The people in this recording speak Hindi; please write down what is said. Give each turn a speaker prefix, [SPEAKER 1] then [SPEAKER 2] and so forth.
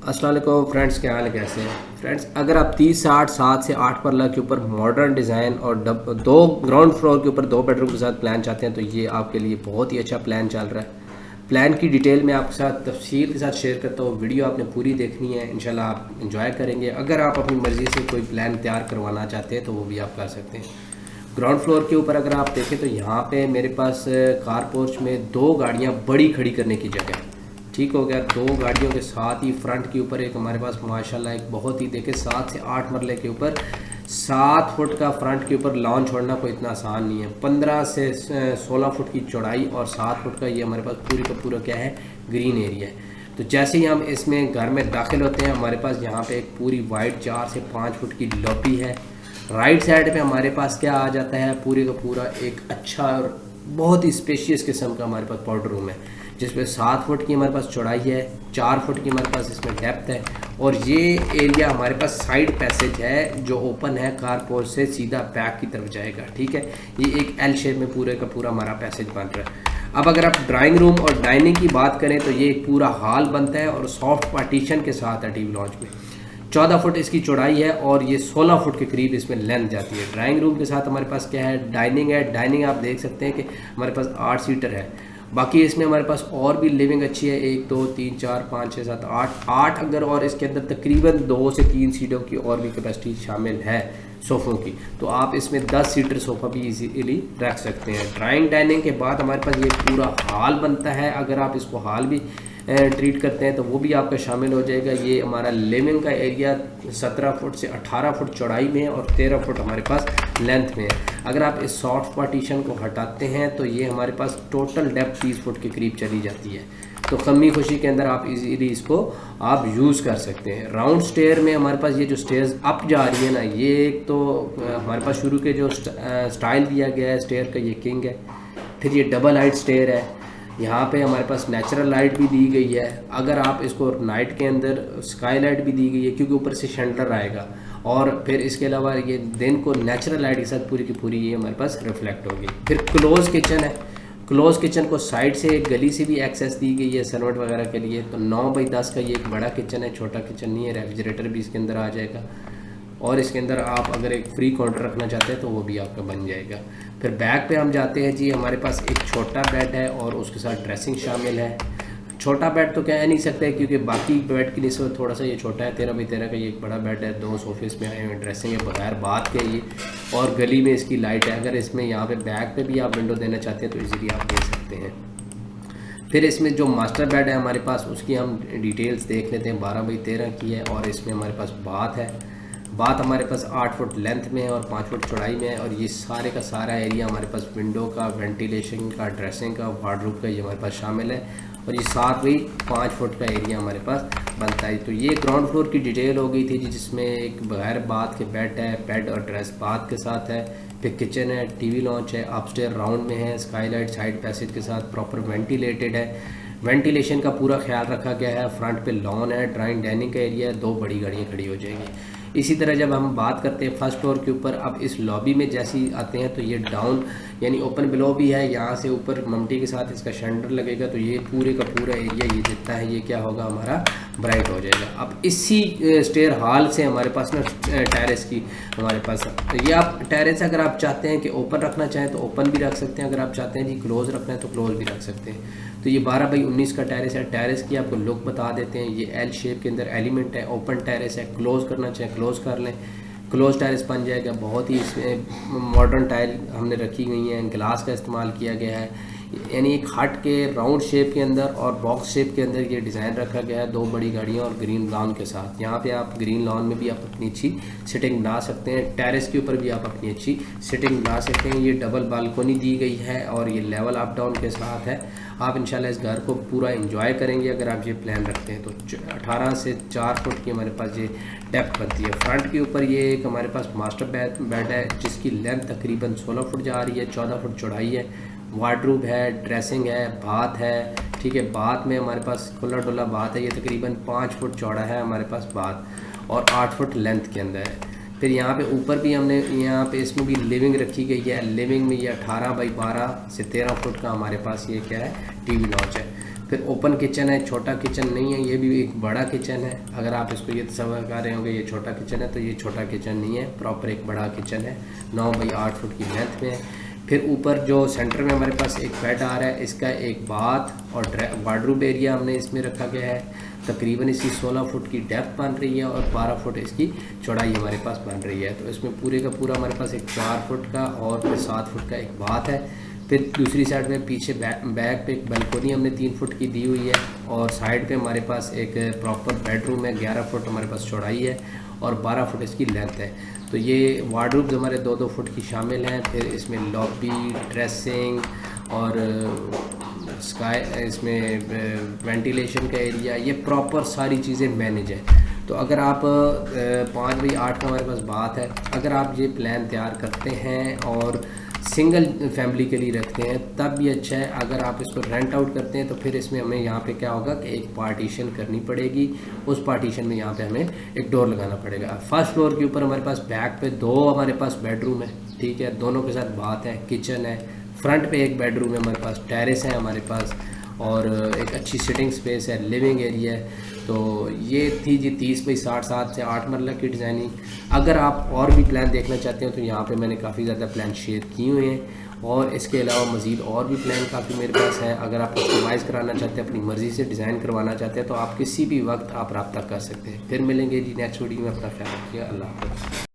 [SPEAKER 1] अस्सलाम वालेकुम फ्रेंड्स, क्या हाल है, कैसे हैं फ्रेंड्स। अगर आप 30-60 7 से 8 परला के ऊपर मॉडर्न डिज़ाइन और दो ग्राउंड फ्लोर के ऊपर 2 बेडरूम के साथ प्लान चाहते हैं तो ये आपके लिए बहुत ही अच्छा प्लान चल रहा है। प्लान की डिटेल में आपके साथ तफसील के साथ शेयर करता हूँ। वीडियो आपने पूरी देखनी है, इंशाल्लाह आप इंजॉय करेंगे। अगर आप अपनी मर्ज़ी से कोई प्लान तैयार करवाना चाहते हैं तो वो भी आप कर सकते हैं। ग्राउंड फ्लोर के ऊपर अगर आप देखें तो यहाँ पे मेरे पास कार पोर्च में 2 गाड़ियाँ बड़ी खड़ी करने की जगह है। ठीक हो गया। 2 गाड़ियों के साथ ही फ्रंट के ऊपर एक हमारे पास माशाल्लाह एक बहुत ही देखे 7 से 8 मरले के ऊपर 7 फुट का फ्रंट के ऊपर लॉन छोड़ना कोई इतना आसान नहीं है। 15 से 16 फुट की चौड़ाई और 7 फुट का ये हमारे पास पूरी का पूरा क्या है, ग्रीन एरिया है। तो जैसे ही हम इसमें घर में दाखिल होते हैं हमारे पास यहाँ पे एक पूरी वाइड 4 से 5 फुट की लॉबी है। राइट साइड पे हमारे पास क्या आ जाता है, पूरे का पूरा एक अच्छा और बहुत ही स्पेशियस किस्म का हमारे पास पाउडर रूम है, जिसमें 7 फुट की हमारे पास चौड़ाई है, 4 फुट की हमारे पास इसमें डेप्थ है। और ये एरिया हमारे पास साइड पैसेज है जो ओपन है, कार पोर्च से सीधा बैक की तरफ जाएगा। ठीक है, ये एक एल शेप में पूरे का पूरा हमारा पैसेज बन रहा है। अब अगर आप ड्राइंग रूम और डाइनिंग की बात करें तो ये एक पूरा हॉल बनता है और सॉफ्ट पार्टीशन के साथ है। टीवी लॉन्च में 14 फुट इसकी चौड़ाई है और ये 16 फुट के करीब इसमें लेंथ जाती है। ड्राइंग रूम के साथ हमारे पास क्या है, डाइनिंग है। डाइनिंग आप देख सकते हैं कि हमारे पास 8 सीटर है। बाकी इसमें हमारे पास और भी लिविंग अच्छी है, 1 2 3 4 5 6 7 8 अगर, और इसके अंदर तकरीबन 2 से 3 सीटों की और भी कैपेसिटी शामिल है सोफ़ों की, तो आप इसमें 10 सीटर सोफ़ा भी इजीली रख सकते हैं। ड्राइंग डाइनिंग के बाद हमारे पास ये पूरा हॉल बनता है। अगर आप इसको हॉल भी ट्रीट करते हैं तो वो भी आपका शामिल हो जाएगा। ये हमारा लिविंग का एरिया 17 फुट से 18 फुट चौड़ाई में है और 13 फुट हमारे पास लेंथ में है। अगर आप इस सॉफ्ट पार्टीशन को हटाते हैं तो ये हमारे पास टोटल डेप्थ 30 फुट के करीब चली जाती है। तो कमी खुशी के अंदर आप इजीली इसको आप यूज़ कर सकते हैं। राउंड स्टेयर में हमारे पास ये जो स्टेयर्स अप जा रही है ना, ये एक तो हमारे पास शुरू के जो स्टाइल दिया गया है स्टेयर का, ये किंग है। फिर ये डबल हाइट स्टेयर है। यहाँ पे हमारे पास नेचुरल लाइट भी दी गई है। अगर आप इसको नाइट के अंदर स्काई लाइट भी दी गई है क्योंकि ऊपर से शैंडलर आएगा, और फिर इसके अलावा ये दिन को नेचुरल लाइट के साथ पूरी की पूरी ये हमारे पास रिफ्लेक्ट होगी। फिर क्लोज किचन है। क्लोज किचन को साइड से एक गली से भी एक्सेस दी गई है सर्वेंट वगैरह के लिए। तो 9x10 का ये एक बड़ा किचन है, छोटा किचन नहीं है। रेफ्रिजरेटर भी इसके अंदर आ जाएगा और इसके अंदर आप अगर एक फ्री काउंटर रखना चाहते हैं तो वो भी आपका बन जाएगा। फिर बैक पे हम जाते हैं जी, हमारे पास एक छोटा बेड है और उसके साथ ड्रेसिंग शामिल है। छोटा बेड तो कह नहीं सकते क्योंकि बाकी बेड की निस्बत थोड़ा सा ये छोटा है। 13x13 का ये एक बड़ा बेड है। 2 सोफे इसमें आए हुए, ड्रेसिंग है बगैर बात के ये, और गली में इसकी लाइट है। अगर इसमें यहाँ पे बैक पे भी आप विंडो देना चाहते हैं तो इजीली आप दे सकते हैं। फिर इसमें जो मास्टर बेड है हमारे पास, उसकी हम डिटेल्स देख लेते हैं। 12x13 की है और इसमें हमारे पास बाथ है। बात हमारे पास 8 फुट लेंथ में है और 5 फुट चौड़ाई में है। और ये सारे का सारा एरिया हमारे पास विंडो का, वेंटिलेशन का, ड्रेसिंग का, वार्डरोब का ये हमारे पास शामिल है। और ये साथ ही 5 फुट का एरिया हमारे पास बनता है। तो ये ग्राउंड फ्लोर की डिटेल हो गई थी जिसमें एक बगैर बाथ के बेड है, बेड और ड्रेस बाथ के साथ है। फिर किचन है, टीवी लॉन्च है, अपस्टेयर राउंड में है, स्काईलाइट साइड पैसेज के साथ प्रॉपर वेंटिलेटेड है। वेंटिलेशन का पूरा ख्याल रखा गया है। फ्रंट पे लॉन है, ड्राइंग डाइनिंग का एरिया है, 2 बड़ी गाड़ियाँ खड़ी हो जाएंगी। इसी तरह जब हम बात करते हैं फर्स्ट फ्लोर के ऊपर, अब इस लॉबी में जैसे ही आते हैं तो ये डाउन यानी ओपन बिलो भी है। यहाँ से ऊपर ममटी के साथ इसका शैंडर लगेगा तो ये पूरे का पूरा एरिया ये जितना है ये क्या होगा, हमारा ब्राइट हो जाएगा। अब इसी स्टेयर हॉल से हमारे पास ना टेरेस की हमारे पास, तो ये आप टेरेस अगर आप चाहते हैं कि ओपन रखना चाहें तो ओपन भी रख सकते हैं। अगर आप चाहते हैं जी क्लोज रखना है तो क्लोज भी रख सकते हैं। तो ये 12x19 का टेरेस है। टेरेस की आपको लुक बता देते हैं। ये एल शेप के अंदर एलिमेंट है, ओपन टेरेस है। क्लोज करना चाहें क्लोज कर लें, क्लोज टेरेस बन जाएगा। बहुत ही इसमें मॉडर्न टाइल हमने रखी गई हैं, ग्लास का इस्तेमाल किया गया है। यानी एक हट के राउंड शेप के अंदर और बॉक्स शेप के अंदर ये डिज़ाइन रखा गया है। 2 बड़ी गाड़ियाँ और ग्रीन लॉन के साथ। यहाँ पे आप ग्रीन लॉन में भी आप अपनी अच्छी सिटिंग बना सकते हैं। टेरेस के ऊपर भी आप अपनी अच्छी सिटिंग बना सकते हैं। ये डबल बालकोनी दी गई है और ये लेवल अप डाउन के साथ है। आप इंशाल्लाह इस घर को पूरा एंजॉय करेंगे अगर आप ये प्लान रखते हैं। तो 18 से 4 फुट की हमारे पास ये डेप्थ बनती है। फ्रंट के ऊपर ये एक हमारे पास मास्टर बेड है जिसकी लेंथ तकरीबन 16 फुट जा रही है, 14 फुट चौड़ाई है। वार्डरोब है, ड्रेसिंग है, बाथ है। ठीक है, बाथ में हमारे पास खुला डुला बाथ है। ये तकरीबन 5 फुट चौड़ा है हमारे पास बाथ और 8 फुट लेंथ के अंदर है। फिर यहाँ पे ऊपर भी हमने यहाँ पे इसमें भी लिविंग रखी गई है। लिविंग में ये 18x12 से 13 फुट का हमारे पास ये क्या है, टीवी लॉन्च है। फिर ओपन किचन है, छोटा किचन नहीं है, ये भी एक बड़ा किचन है। अगर आप इसको ये तस्वर कर रहे होंगे ये छोटा किचन है, तो ये छोटा किचन नहीं है, प्रॉपर एक बड़ा किचन है, 9 बाई 8 फुट की लेंथ में है। फिर ऊपर जो सेंटर में हमारे पास एक बेड आ रहा है, इसका एक बाथ और वार्डरोब एरिया हमने इसमें रखा गया है। तकरीबन इसकी 16 फुट की डेप्थ बन रही है और 12 फुट इसकी चौड़ाई हमारे पास बन रही है। तो इसमें पूरे का पूरा हमारे पास एक 4 फुट का और फिर 7 फुट का एक बाथ है। फिर दूसरी साइड में पीछे बैक पे एक बालकोनी हमने 3 फुट की दी हुई है और साइड पे हमारे पास एक प्रॉपर बेडरूम है, 11 फुट हमारे पास चौड़ाई है और 12 फुट इसकी लेंथ है। तो ये वार्डरोब्स हमारे 2-2 फुट की शामिल हैं। फिर इसमें लॉबी, ड्रेसिंग और स्काई, इसमें वेंटिलेशन का एरिया, ये प्रॉपर सारी चीज़ें मैनेज है। तो अगर आप 5 बाई 8 का हमारे पास बात है, अगर आप ये प्लान तैयार करते हैं और सिंगल फैमिली के लिए रखते हैं तब भी अच्छा है। अगर आप इसको रेंट आउट करते हैं तो फिर इसमें हमें यहाँ पे क्या होगा कि एक पार्टीशन करनी पड़ेगी, उस पार्टीशन में यहाँ पे हमें एक डोर लगाना पड़ेगा। फर्स्ट फ्लोर के ऊपर हमारे पास बैक पे 2 हमारे पास बेडरूम है, ठीक है, दोनों के साथ बाथ है, किचन है, फ्रंट पे एक बेडरूम है हमारे पास, टेरेस है हमारे पास और एक अच्छी सिटिंग स्पेस है, लिविंग एरिया है। तो ये थी जी 30 बाई 60 7 से 8 मरला की डिज़ाइनिंग। अगर आप और भी प्लान देखना चाहते हो तो यहाँ पे मैंने काफ़ी ज़्यादा प्लान शेयर किए हुए हैं और इसके अलावा मज़ीद और भी प्लान काफ़ी मेरे पास है। अगर आप कस्टमाइज़ कराना चाहते हैं, अपनी मर्ज़ी से डिज़ाइन करवाना चाहते हैं तो आप किसी भी वक्त आप रब्ता कर सकते हैं। फिर मिलेंगे जी नेक्स्ट वीडियो में। अपना ख्याल रखिए। अल्लाह हाफ़िज़।